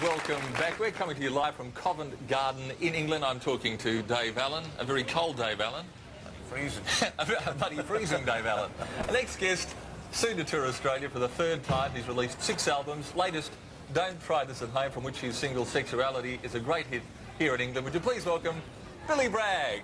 welcome back. We're coming to you live from Covent Garden in England. I'm talking to Dave Allen, a very cold Dave Allen. Freezing. A bloody freezing Dave Allen. Our next guest, soon to tour Australia for the third time. He's released 6 albums. Latest, Don't Try This at Home, from which his single Sexuality is a great hit here in England. Would you please welcome Billy Bragg.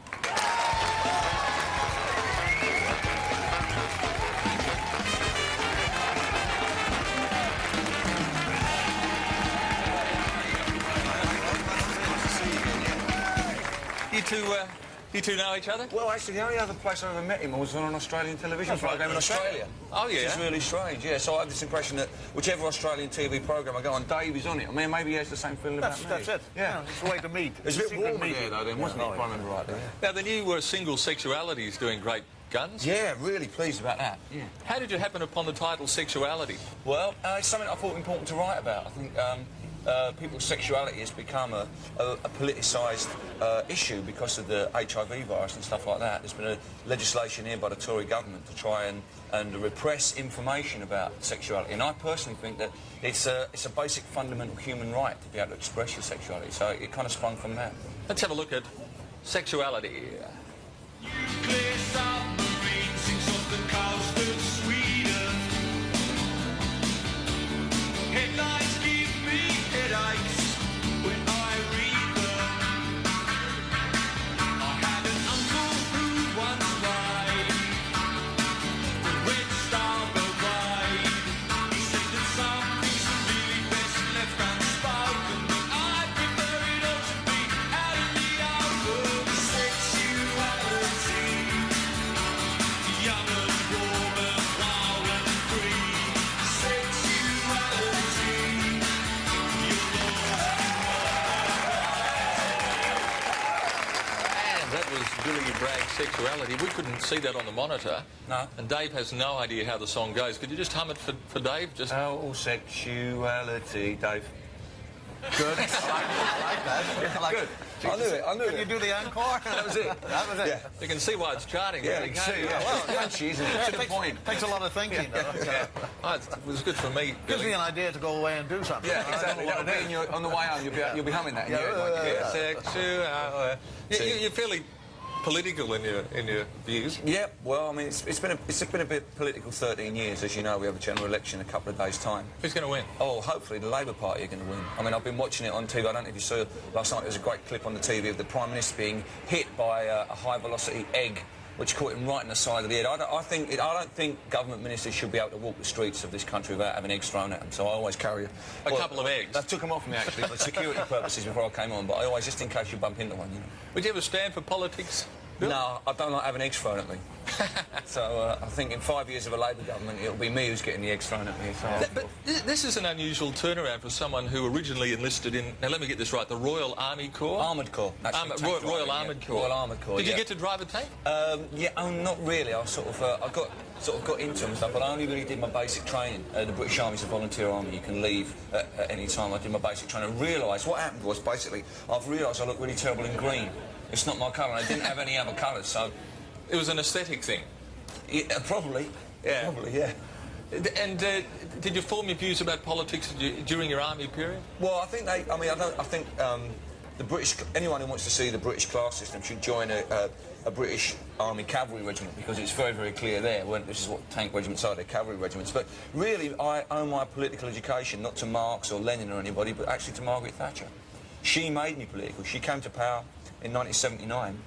You two know each other? Well, actually, the only other place I ever met him was on an Australian television program in Australia. Oh, yeah? Which is really strange, yeah. So I have this impression that whichever Australian TV program I go on, Dave is on it. I mean, maybe he has the same feeling about me. That's it. Yeah. It's a way to meet. It's a bit warm there, though, then, wasn't it, if I remember rightly? Now, the new single Sexuality is doing great guns. Yeah, really pleased about that. Yeah. How did you happen upon the title Sexuality? Well, it's something I thought important to write about. I think people's sexuality has become a politicised issue because of the HIV virus and stuff like that. There's been a legislation here by the Tory government to try and repress information about sexuality. And I personally think that it's a basic fundamental human right to be able to express your sexuality. So it kind of sprung from that. Let's have a look at Sexuality. Nuclear submarine sinks off the coast of Sweden. Headlines give me headaches when I read them. I had an uncle who once died. The Red Star Brigade. He said that some things are really best left unspoken, but I prefer it all to be out in the open. Sexuality, young and warm and wild and free. Sexuality, And that was Billy Bragg's Sexuality. We couldn't see that on the monitor. No. And Dave has no idea how the song goes. Could you just hum it for Dave? Just. Oh, sexuality, Dave. Good. I like that. Yeah, like Good. I knew it. Can you do the encore? That was it. That was it. Yeah. You can see why it's charting. Yeah, really, you can't can see, you? yeah. Well, punchy, isn't it? Yeah, To the point. Takes a lot of thinking, though. Yeah. Oh, it was good for me. Gives Billy. me an idea to go away and do something. Yeah, exactly. That'll be in your, on the way home. You'll be humming that. In your head, like, Sexuality. You're fairly political in your views. Yeah, well, I mean, it's been a bit political 13 years. As you know, we have a general election in a couple of days' time. Who's going to win? Oh, hopefully the Labour Party are going to win. I mean, I've been watching it on TV. I don't know if you saw last night. There was a great clip on the TV of the Prime Minister being hit by a high-velocity egg, which caught him right in the side of the head. I don't think government ministers should be able to walk the streets of this country without having eggs thrown at them. So I always carry A couple of eggs. I took them off me actually for security purposes before I came on. But I always, just in case you bump into one, you know. Would you ever stand for politics, Bill? No, I don't like having eggs thrown at me. So I think in 5 years of a Labour government, it'll be me who's getting the eggs thrown at me. So But this is an unusual turnaround for someone who originally enlisted in, now let me get this right, the Royal Army Corps? Armoured Corps. Royal Armoured Corps. Royal Armoured Corps. Did you get to drive a tank? Yeah, not really. I got into them and stuff, but I only really did my basic training. The British Army's a volunteer army. You can leave at any time. I did my basic training. I realised what happened was basically I've realised I look really terrible in green. It's not my colour. I didn't have any other colours, so It was an aesthetic thing. yeah, probably. Yeah. Probably, yeah. And did you form your views about politics during your army period? Well, I think the British, anyone who wants to see the British class system should join a British Army cavalry regiment, because it's very, very clear there. This is what tank regiments are, they're cavalry regiments. But really, I owe my political education not to Marx or Lenin or anybody, but actually to Margaret Thatcher. She made me political. She came to power in 1979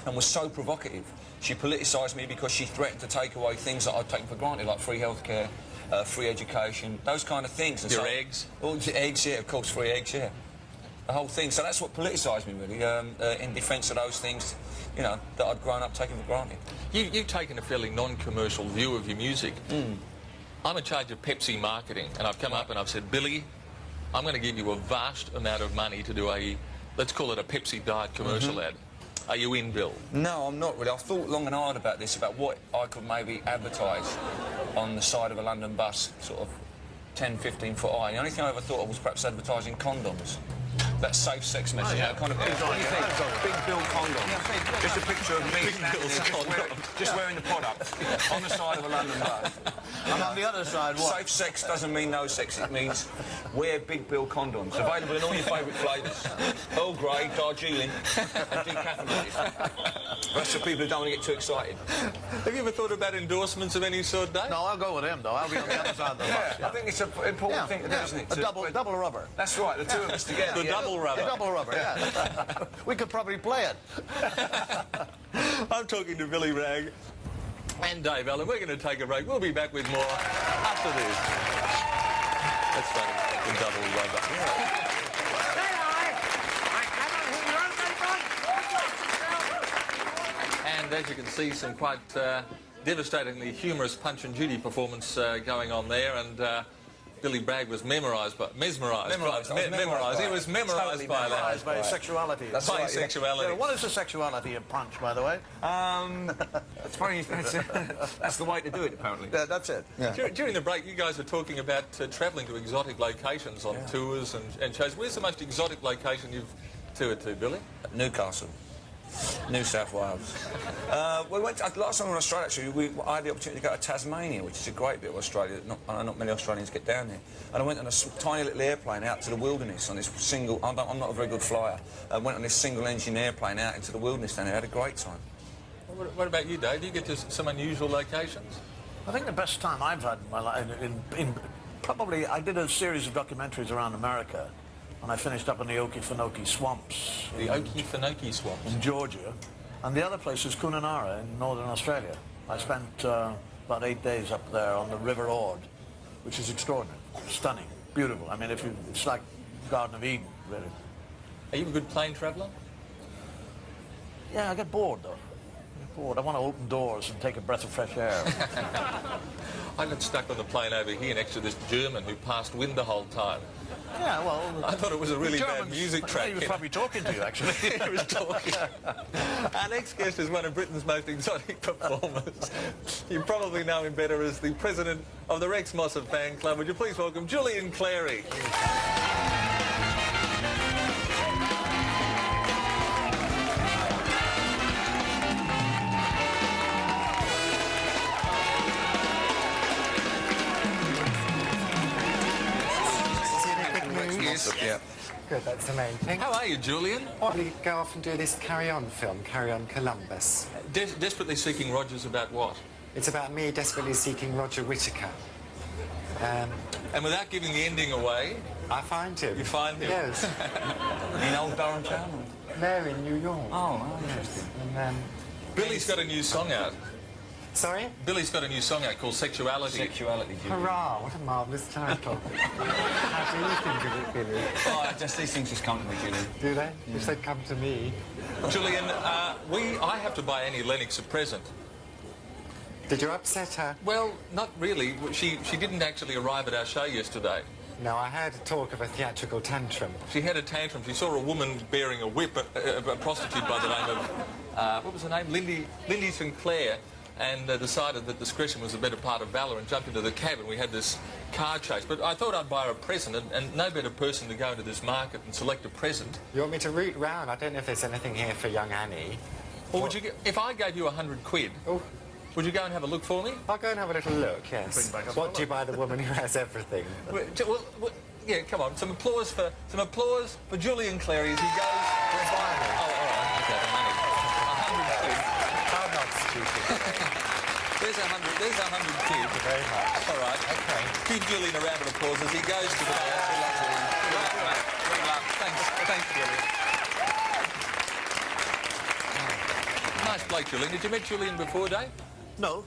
and was so provocative. She politicised me because she threatened to take away things that I'd taken for granted, like free healthcare, free education, those kind of things. And Your eggs? Well, the eggs, yeah, of course, free eggs, yeah. The whole thing. So that's what politicised me, really, in defence of those things, you know, that I'd grown up taking for granted. You've taken a fairly non-commercial view of your music. I'm in charge of Pepsi marketing, and I've come up and I've said, Billy, I'm going to give you a vast amount of money to do let's call it a Pepsi Diet commercial ad. Are you in, Bill? No, I'm not really. I've thought long and hard about this, about what I could maybe advertise on the side of a London bus, sort of 10, 15 foot high. The only thing I ever thought of was perhaps advertising condoms. that safe sex message. yeah. Kind of what do you think? Big Bill condom. Just a picture of me standing there, just wearing the product on the side of a London road. And on the other side, what? Safe sex doesn't mean no sex. It means wear Big Bill condoms. Available in all your favourite flavours. Earl Grey, Darjeeling, and decaffeinated. That's for people who don't want to get too excited. Have you ever thought about endorsements of any sort, Dave? No, I'll go with him, though. I'll be on the other side of the bus. I think it's an important thing to do, isn't it? A double rubber. That's right, the two of us together. The double rubber. A double rubber, yeah. We could probably play it. I'm talking to Billy Bragg and Dave Allen. We're going to take a break. We'll be back with more after this. That's funny. The double rubber. And as you can see, some quite devastatingly humorous Punch and Judy performance going on there, and Billy Bragg was mesmerised. He was mesmerised Totally by that. By sexuality. That's By right, yeah. sexuality. What is the sexuality of Punch, by the way? It's funny, that's the way to do it, apparently. That's it. Yeah. During the break, you guys were talking about travelling to exotic locations on tours and shows. Where's the most exotic location you've toured to, Billy? Newcastle. New South Wales. We went last time we were in Australia. Actually, I had the opportunity to go to Tasmania, which is a great bit of Australia. Not many Australians get down there. And I went on a tiny little airplane out to the wilderness on this single. I'm not a very good flyer. I went on this single-engine airplane out into the wilderness, and I had a great time. What about you, Dave? Do you get to some unusual locations? I think the best time I've had in my life, probably, I did a series of documentaries around America, and I finished up in the Okefenokee swamps. The Okefenokee swamps. In Georgia. And the other place is Kununurra in northern Australia. I spent about 8 days up there on the River Ord, which is extraordinary, stunning, beautiful. I mean, it's like Garden of Eden, really. Are you a good plane traveller? Yeah, I get bored, though. I get bored. I want to open doors and take a breath of fresh air. I got stuck on the plane over here next to this German who passed wind the whole time. Yeah, well... I thought it was a really bad music track. He was probably talking to you, actually. He was talking. Our next guest is one of Britain's most exotic performers. You probably know him better as the president of the Rex Mossop fan club. Would you please welcome Julian Clary? Yeah. Good, that's the main thing. How are you, Julian? We go off and do this Carry On film, Carry On Columbus. Desperately seeking Rogers about what? It's about me desperately seeking Roger Whittaker. And without giving the ending away, I find him. you find him? Yes. In Old Durham Town? No, in New York. Oh, interesting. And, Billy's got a new song out. sorry? Billy's got a new song out called Sexuality. Sexuality, Julie. Hurrah, what a marvellous title. How do you think of it, Billy? Oh, just these things just come to me, Julie. Do they? If they come to me. Julian, I have to buy Annie Lennox a present. Did you upset her? Well, not really. She didn't actually arrive at our show yesterday. No, I heard talk of a theatrical tantrum. She had a tantrum. She saw a woman bearing a whip, a prostitute by the name of, what was her name? Lindy Sinclair, and decided that discretion was the better part of valour and jumped into the cab, and we had this car chase. But I thought I'd buy her a present, and no better person to go into this market and select a present. You want me to root round? I don't know if there's anything here for young Annie. Or would you if I gave you 100 quid, Oh, would you go and have a look for me? I'll go and have a little look, yes. What do you buy the woman who has everything? Well, yeah, come on. Some applause for Julian Clary as he goes. Oh, all right. Okay, the money. 100 quid. I'm not stupid. There's 100. There's 100 quid. Thank you very much. All right. Okay. Give Julian a round of applause as he goes to the bar. Good luck. Thanks, Julian. Nice bloke, Julian. Did you meet Julian before, Dave? No.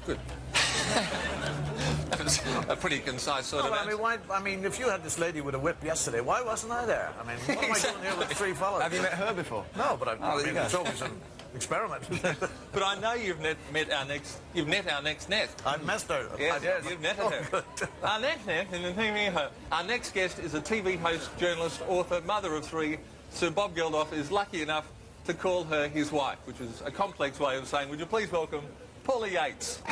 Good. That was a pretty concise sort of answer. I mean, if you had this lady with a whip yesterday, why wasn't I there? I mean, what am I doing here with three fellas? Have you met her before? No, but I there you mean, go. it's always an experiment. But I know you've met our next nest. I've messed her. Yes, you've met her. Good. Our next guest is a TV host. Our next guest is a TV host, journalist, author, mother of three. Sir Bob Geldof is lucky enough to call her his wife, which is a complex way of saying, would you please welcome Paula Yates?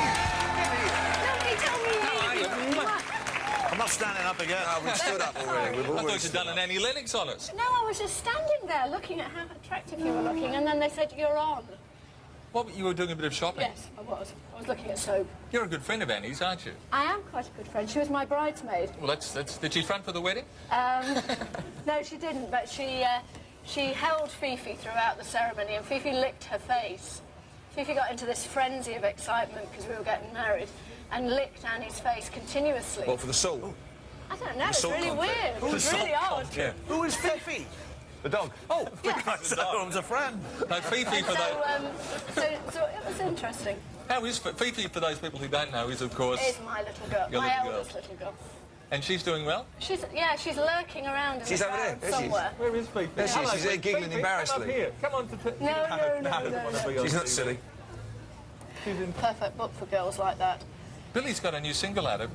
I'm not not standing up again. No, we've stood up already. We've I already thought you'd stood done up. an Annie Lennox on us. No, I was just standing there looking at how attractive you were looking, and then they said, you're on. What, you were doing a bit of shopping? Yes, I was. I was looking at soap. You're a good friend of Annie's, aren't you? I am quite a good friend. She was my bridesmaid. Well, did she front for the wedding? No, she didn't, but she held Fifi throughout the ceremony, and Fifi licked her face. Fifi got into this frenzy of excitement because we were getting married, and licked Annie's face continuously. What, for the salt? I don't know, it's salt really contest. weird. It was really odd. Yeah. Who is Fifi? The dog. Oh, Yeah. I said I was a friend. No, Fifi for those... So it was interesting. How is Fifi, for those people who don't know, is, of course... It's my little girl, Your my little girl. eldest little girl. And she's doing well? She's lurking around in She's the over there. crowd There she is. somewhere. Where is Fifi? There she is. She's there giggling embarrassedly. Come on to... No. She's not silly. Perfect book for girls like that. Billy's got a new single out of...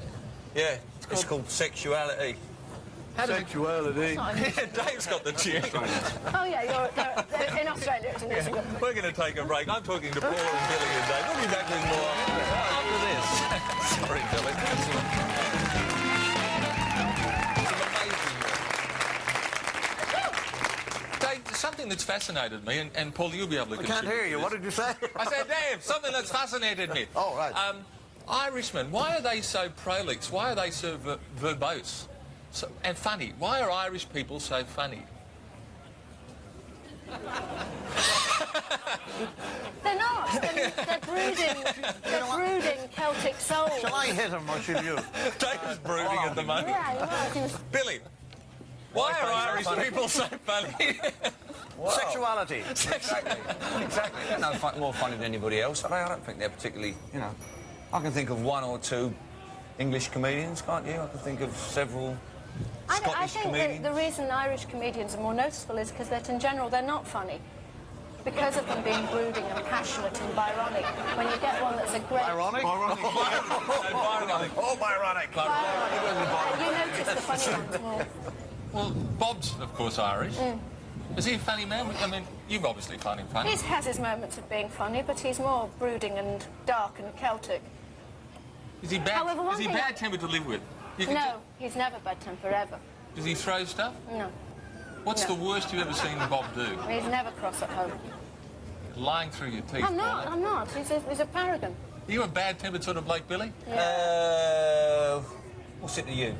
Yeah, it's called Sexuality. Sexuality. Dave's got the tune. Oh yeah, you're in Australia. It's a new single. We're going to take a break. I'm talking to Paula and Billy and Dave. We'll be back with more after this. Sorry, Billy. It's amazing. Dave, something that's fascinated me, and Paul, you'll be able to I can't hear you. What did you say? I said, Dave, something that's fascinated me. Oh, right. Irishmen, why are they so prolix? Why are they so verbose? And funny. Why are Irish people so funny? They're not. They're brooding. They're brooding Celtic souls. Shall I hit him or should you? Dave's brooding at the moment. Yeah, you are. He was- Billy, why are Irish people so funny? Sexuality. Exactly. They're no more funny than anybody else. I don't think they're particularly, you know... I can think of one or two English comedians, can't you? I can think of several I Scottish think comedians. the reason Irish comedians are more noticeable is because in general they're not funny. Because of them being brooding and passionate and Byronic. When you get one that's a great... Ironic? Oh, Byronic. You notice the funny ones more. Well, Bob's, of course, Irish. Is he a funny man? I mean, you've obviously found him funny. He has his moments of being funny, but he's more brooding and dark and Celtic. Is he bad? However, one is he thing bad-tempered to live with? You can No, he's never bad temper ever. Does he throw stuff? No, What's No. the worst you've ever seen Bob do? he's never cross at home. Lying through your teeth. I'm not, Paula. I'm not. He's a paragon. Are you a bad-tempered sort of bloke, Billy? What's it to you?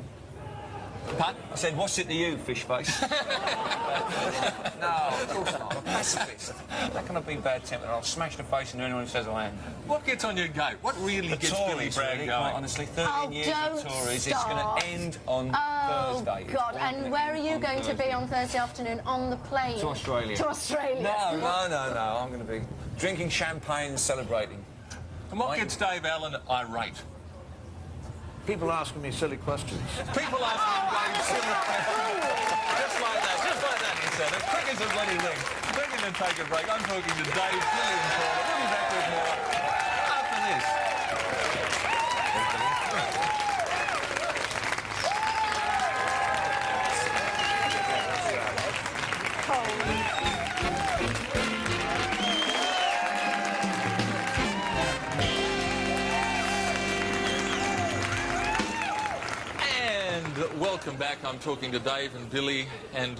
Pardon? I said, what's it to you, fish face? No, of course not. I'm a pacifist. How can I be bad-tempered? I'll smash the face into anyone who says I am. What gets on your goat? What really The gets Billy Tories, Bragg really, going? quite honestly. 13 Oh, years of don't Tories. It's going start. to end on Oh, Thursday. It's God. all And gonna where are end you on going to Thursday. be on Thursday afternoon on the plane? To Australia. To Australia. No. I'm going to be drinking champagne and celebrating. And what gets Dave Allen irate? People asking me silly questions. People asking Dave silly questions. Just like that, he said. As quick as a bloody thing. We're going to take a break. I'm talking to Dave, Billy and Paula. We'll be back with more after this. And welcome back. I'm talking to Dave and Billy and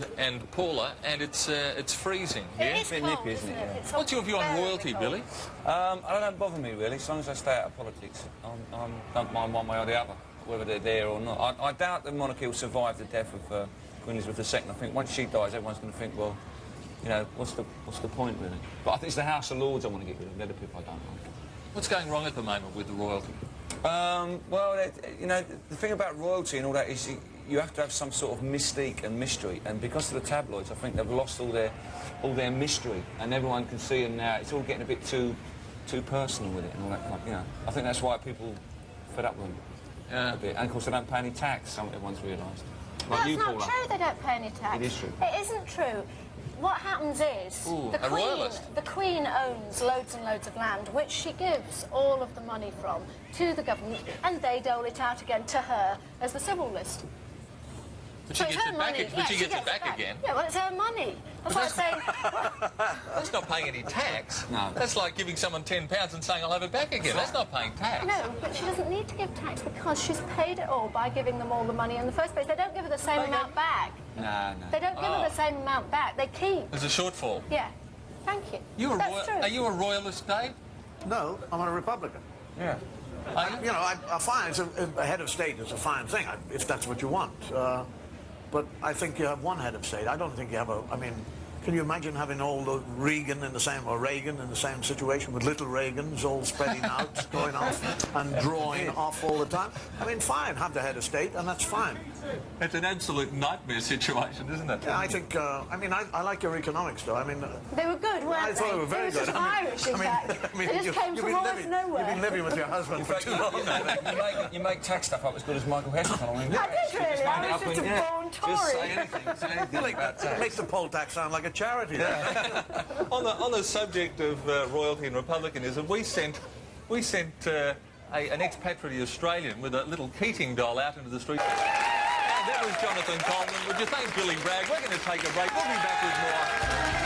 Paula, and it's freezing here. It is bit cold, nippy, isn't isn't it? it? It's What's your view on very royalty, cold. Billy? I don't bother me, really, as long as I stay out of politics. I don't mind one way or the other, whether they're there or not. I doubt the monarchy will survive the death of Queen Elizabeth II. I think once she dies, everyone's going to think, well, you know, what's the point, really? But I think it's the House of Lords I want to get rid of. They're the people I don't like. What's going wrong at the moment with the royalty? Well, you know, the thing about royalty and all that is you have to have some sort of mystique and mystery, and because of the tabloids, I think they've lost all their mystery, and everyone can see them now. It's all getting a bit too personal with it and all that kind of, you know. I think that's why people are fed up with them a bit, and of course they don't pay any tax. Everyone's realised. Like No, you, it's not Paula. true they don't pay any tax. It is true. It isn't true. What happens is a royalist. the Queen owns loads and loads of land, which she gives all of the money from to the government, and they dole it out again to her as the civil list. But she So it's gets her it back. money. But she Yeah, gets it back again. Yeah, well, it's her money. That's what I'm saying. That's not paying any tax. No. That's like giving someone £10 and saying I'll have it back again. That's not paying tax. No, but she doesn't need to give tax because she's paid it all by giving them all the money in the first place. They don't give her the same amount back. No. They don't give her the same amount back. They keep. There's a shortfall. Yeah. Thank you. That's true. Are you a royalist, Dave? No, I'm a Republican. Yeah. You know, I find a head of state is a fine thing, if that's what you want. But I think you have one head of state. I don't think you have a... I mean, can you imagine having all the Reagan in the same situation with little Reagans all spreading out, going off and drawing off all the time? I mean, fine, have the head of state, and that's fine. It's an absolute nightmare situation, isn't it? Yeah, I think... I mean, I like your economics, though. I mean... They were good, weren't they? I thought they were very good. Just Irish, in fact. They just came from all over nowhere. You've been living with your husband for too long. You make tax stuff up as good as Michael Heston. I did really. I was just a born Tory. Just say anything about tax. It makes the poll tax sound like a charity. On the subject of royalty and republicanism, we sent an expatriate Australian with a little Keating doll out into the street. And that was Jonathan Coleman. Would you thank Billy Bragg? We're going to take a break. We'll be back with more.